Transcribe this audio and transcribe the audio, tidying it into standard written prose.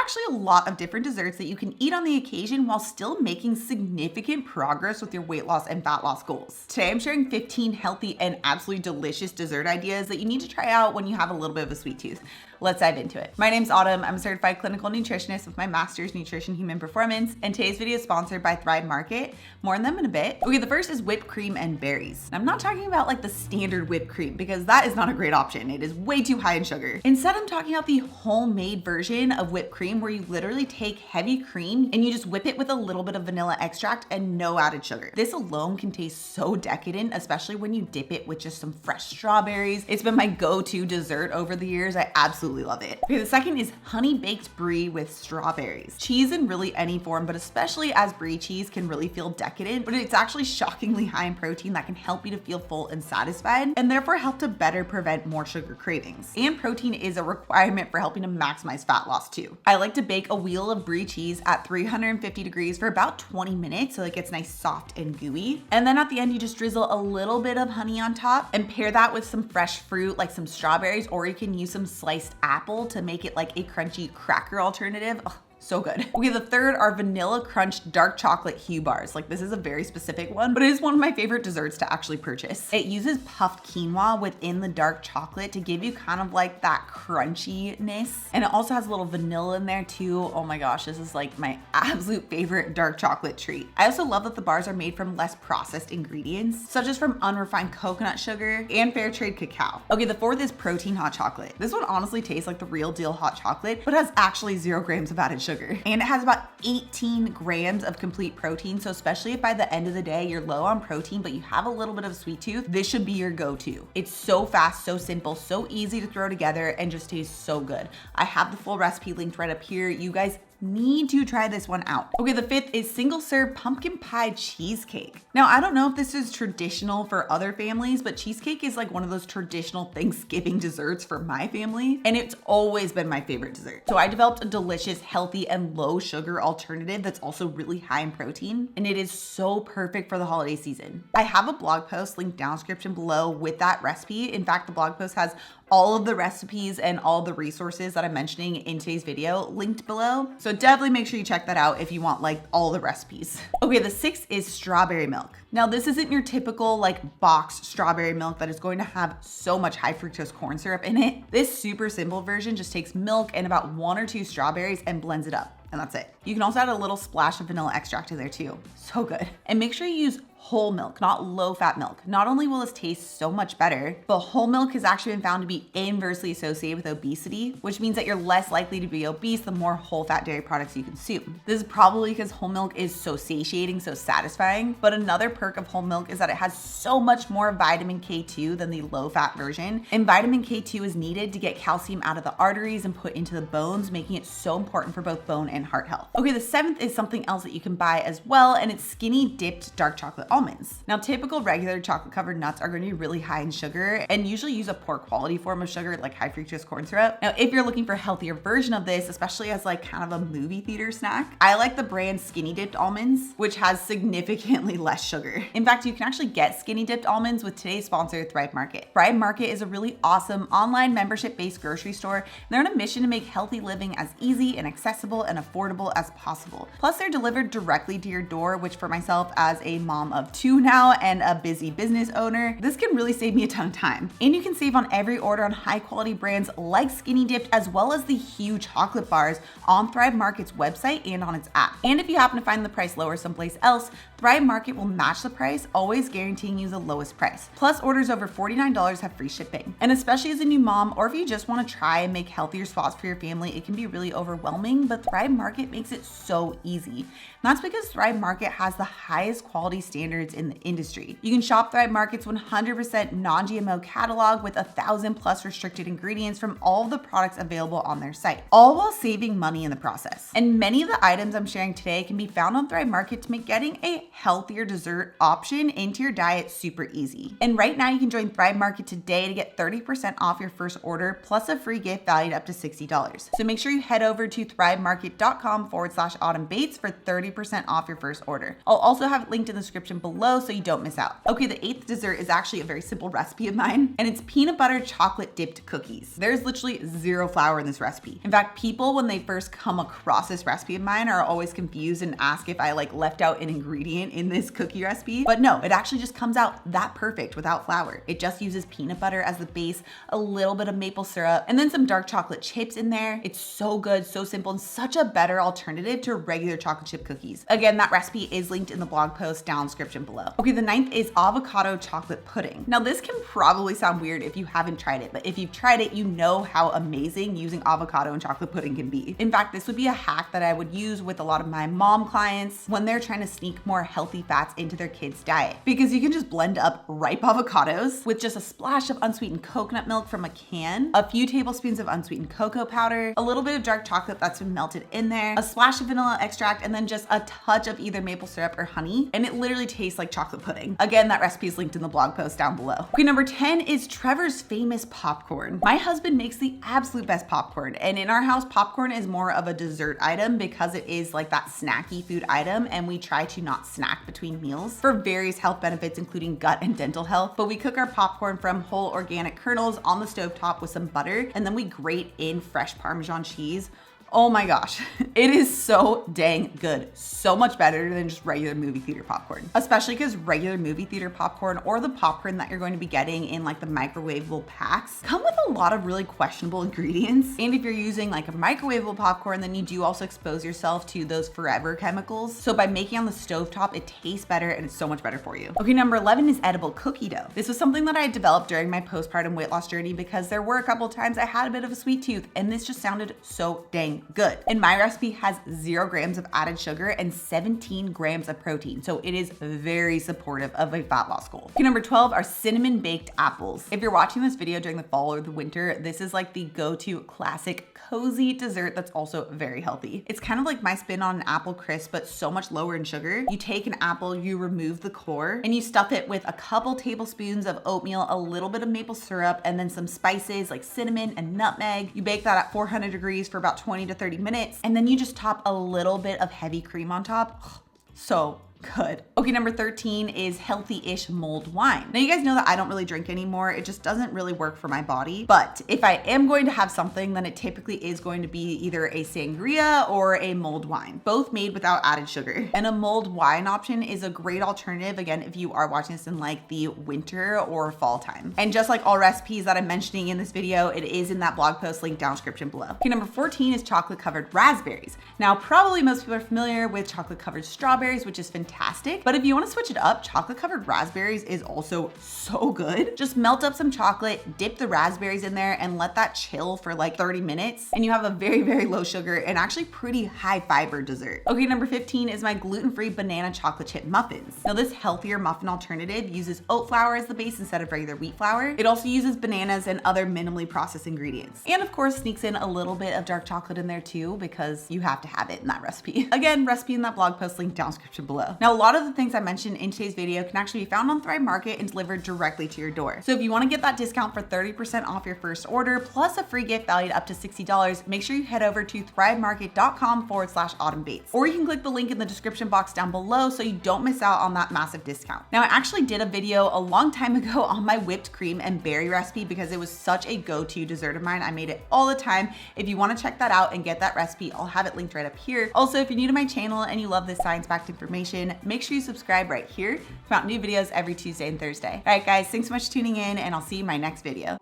actually a lot of different desserts that you can eat on the occasion while still making significant progress with your weight loss and fat loss goals. Today, I'm sharing 15 healthy and absolutely delicious dessert ideas that you need to try out when you have a little bit of a sweet tooth. Let's dive into it. My name's Autumn. I'm a certified clinical nutritionist with my master's nutrition human performance, and today's video is sponsored by Thrive Market. More on them in a bit. Okay, the first is whipped cream and berries. I'm not talking about like the standard whipped cream because that is not a great option. It is way too high in sugar. Instead, I'm talking about the homemade version of whipped cream where you literally take heavy cream and you just whip it with a little bit of vanilla extract and no added sugar. This alone can taste so decadent, especially when you dip it with just some fresh strawberries. It's been my go-to dessert over the years. I absolutely love it. Okay, the second is honey baked brie with strawberries. Cheese in really any form, but especially as brie cheese can really feel decadent, but it's actually shockingly high in protein that can help you to feel full and satisfied and therefore help to better prevent more sugar cravings. And protein is a requirement for helping to maximize fat loss too. I like to bake a wheel of brie cheese at 350 degrees for about 20 minutes so it gets nice, soft, and gooey. And then at the end, you just drizzle a little bit of honey on top and pair that with some fresh fruit like some strawberries, or you can use some sliced apple to make it like a crunchy cracker alternative. Ugh, so good. Okay, the third are vanilla crunched dark chocolate Hu bars. Like, this is a very specific one, but it is one of my favorite desserts to actually purchase. It uses puffed quinoa within the dark chocolate to give you kind of like that crunchiness. And it also has a little vanilla in there too. Oh my gosh, this is like my absolute favorite dark chocolate treat. I also love that the bars are made from less processed ingredients, such as from unrefined coconut sugar and fair trade cacao. Okay, the fourth is protein hot chocolate. This one honestly tastes like the real deal hot chocolate, but has actually 0 grams of added sugar. And it has about 18 grams of complete protein. So especially if by the end of the day you're low on protein, but you have a little bit of a sweet tooth, this should be your go-to. It's so fast, so simple, so easy to throw together, and just tastes so good. I have the full recipe linked right up here. You guys need to try this one out. Okay, the fifth is single serve pumpkin pie cheesecake. Now, I don't know if this is traditional for other families, but cheesecake is like one of those traditional Thanksgiving desserts for my family, and it's always been my favorite dessert. So I developed a delicious, healthy, and low sugar alternative that's also really high in protein, and it is so perfect for the holiday season. I have a blog post linked down description below with that recipe. In fact, the blog post has all of the recipes and all the resources that I'm mentioning in today's video linked below. So definitely make sure you check that out if you want like all the recipes. Okay, the sixth is strawberry milk. Now, this isn't your typical like boxed strawberry milk that is going to have so much high fructose corn syrup in it. This super simple version just takes milk and about 1 or 2 strawberries and blends it up. And that's it. You can also add a little splash of vanilla extract in there too. So good. And make sure you use whole milk, not low fat milk. Not only will this taste so much better, but whole milk has actually been found to be inversely associated with obesity, which means that you're less likely to be obese the more whole fat dairy products you consume. This is probably because whole milk is so satiating, so satisfying. But another perk of whole milk is that it has so much more vitamin K2 than the low fat version. And vitamin K2 is needed to get calcium out of the arteries and put into the bones, making it so important for both bone and heart health. Okay, the seventh is something else that you can buy as well, and it's skinny dipped dark chocolate almonds. Now, typical regular chocolate covered nuts are going to be really high in sugar and usually use a poor quality form of sugar like high fructose corn syrup. Now, if you're looking for a healthier version of this, especially as like kind of a movie theater snack, I like the brand Skinny Dipped Almonds, which has significantly less sugar. In fact, you can actually get Skinny Dipped Almonds with today's sponsor, Thrive Market. Thrive Market is a really awesome online membership-based grocery store, and they're on a mission to make healthy living as easy and accessible and affordable as possible. Plus, they're delivered directly to your door, which for myself as a mom of 2 now and a busy business owner, this can really save me a ton of time. And you can save on every order on high quality brands like Skinny Dipped, as well as the huge chocolate bars on Thrive Market's website and on its app. And if you happen to find the price lower someplace else, Thrive Market will match the price, always guaranteeing you the lowest price. Plus, orders over $49 have free shipping. And especially as a new mom, or if you just want to try and make healthier spots for your family, it can be really overwhelming, but Thrive Market makes it so easy. And that's because Thrive Market has the highest quality standards in the industry. You can shop Thrive Market's 100% non-GMO catalog with 1,000+ restricted ingredients from all of the products available on their site, all while saving money in the process. And many of the items I'm sharing today can be found on Thrive Market to make getting a healthier dessert option into your diet super easy. And right now you can join Thrive Market today to get 30% off your first order plus a free gift valued up to $60. So make sure you head over to thrivemarket.com primark.com/autumnbates for 30% off your first order. I'll also have it linked in the description below so you don't miss out. Okay, the 8th dessert is actually a very simple recipe of mine, and it's peanut butter chocolate dipped cookies. There's literally zero flour in this recipe. In fact, people when they first come across this recipe of mine are always confused and ask if I left out an ingredient in this cookie recipe. But no, it actually just comes out that perfect without flour. It just uses peanut butter as the base, a little bit of maple syrup, and then some dark chocolate chips in there. It's so good, so simple, and such a better alternative to regular chocolate chip cookies. Again, that recipe is linked in the blog post down in the description below. Okay, the 9th is avocado chocolate pudding. Now this can probably sound weird if you haven't tried it, but if you've tried it, you know how amazing using avocado and chocolate pudding can be. In fact, this would be a hack that I would use with a lot of my mom clients when they're trying to sneak more healthy fats into their kids' diet. Because you can just blend up ripe avocados with just a splash of unsweetened coconut milk from a can, a few tablespoons of unsweetened cocoa powder, a little bit of dark chocolate that's been melted in there, a splash of vanilla extract, and then just a touch of either maple syrup or honey, and it literally tastes like chocolate pudding. Again, that recipe is linked in the blog post down below. Okay, number 10 is Trevor's famous popcorn. My husband makes the absolute best popcorn, and in our house, popcorn is more of a dessert item because it is like that snacky food item, and we try to not snack between meals for various health benefits, including gut and dental health. But we cook our popcorn from whole organic kernels on the stovetop with some butter, and then we grate in fresh Parmesan cheese. Oh my gosh, it is so dang good. So much better than just regular movie theater popcorn, especially because regular movie theater popcorn or the popcorn that you're going to be getting in the microwavable packs come with a lot of really questionable ingredients. And if you're using a microwavable popcorn, then you do also expose yourself to those forever chemicals. So by making on the stovetop, it tastes better and it's so much better for you. Okay, number 11 is edible cookie dough. This was something that I developed during my postpartum weight loss journey because there were a couple times I had a bit of a sweet tooth, and this just sounded so dang good. And my recipe has 0 grams of added sugar and 17 grams of protein. So it is very supportive of a fat loss goal. Okay, number 12 are cinnamon baked apples. If you're watching this video during the fall or the winter, this is the go-to classic cozy dessert that's also very healthy. It's kind of like my spin on an apple crisp, but so much lower in sugar. You take an apple, you remove the core, and you stuff it with a couple tablespoons of oatmeal, a little bit of maple syrup, and then some spices like cinnamon and nutmeg. You bake that at 400 degrees for about 20 to 30 minutes, and then you just top a little bit of heavy cream on top. So good. Okay, number 13 is healthy-ish mulled wine. Now you guys know that I don't really drink anymore. It just doesn't really work for my body. But if I am going to have something, then it typically is going to be either a sangria or a mulled wine, both made without added sugar. And a mulled wine option is a great alternative, again, if you are watching this in the winter or fall time. And just like all recipes that I'm mentioning in this video, it is in that blog post linked down in the description below. Okay, number 14 is chocolate covered raspberries. Now, probably most people are familiar with chocolate covered strawberries, which is fantastic. But if you want to switch it up, chocolate covered raspberries is also so good. Just melt up some chocolate, dip the raspberries in there, and let that chill for 30 minutes. And you have a very, very low sugar and actually pretty high fiber dessert. Okay, number 15 is my gluten-free banana chocolate chip muffins. Now this healthier muffin alternative uses oat flour as the base instead of regular wheat flour. It also uses bananas and other minimally processed ingredients. And of course sneaks in a little bit of dark chocolate in there too, because you have to have it in that recipe. Again, recipe in that blog post linked down in the description below. Now, a lot of the things I mentioned in today's video can actually be found on Thrive Market and delivered directly to your door. So if you want to get that discount for 30% off your first order, plus a free gift valued up to $60, make sure you head over to thrivemarket.com/autumnbates. Or you can click the link in the description box down below so you don't miss out on that massive discount. Now, I actually did a video a long time ago on my whipped cream and berry recipe because it was such a go-to dessert of mine. I made it all the time. If you want to check that out and get that recipe, I'll have it linked right up here. Also, if you're new to my channel and you love this science-backed information, make sure you subscribe right here. Come out new videos every Tuesday and Thursday. All right, guys, thanks so much for tuning in, and I'll see you in my next video.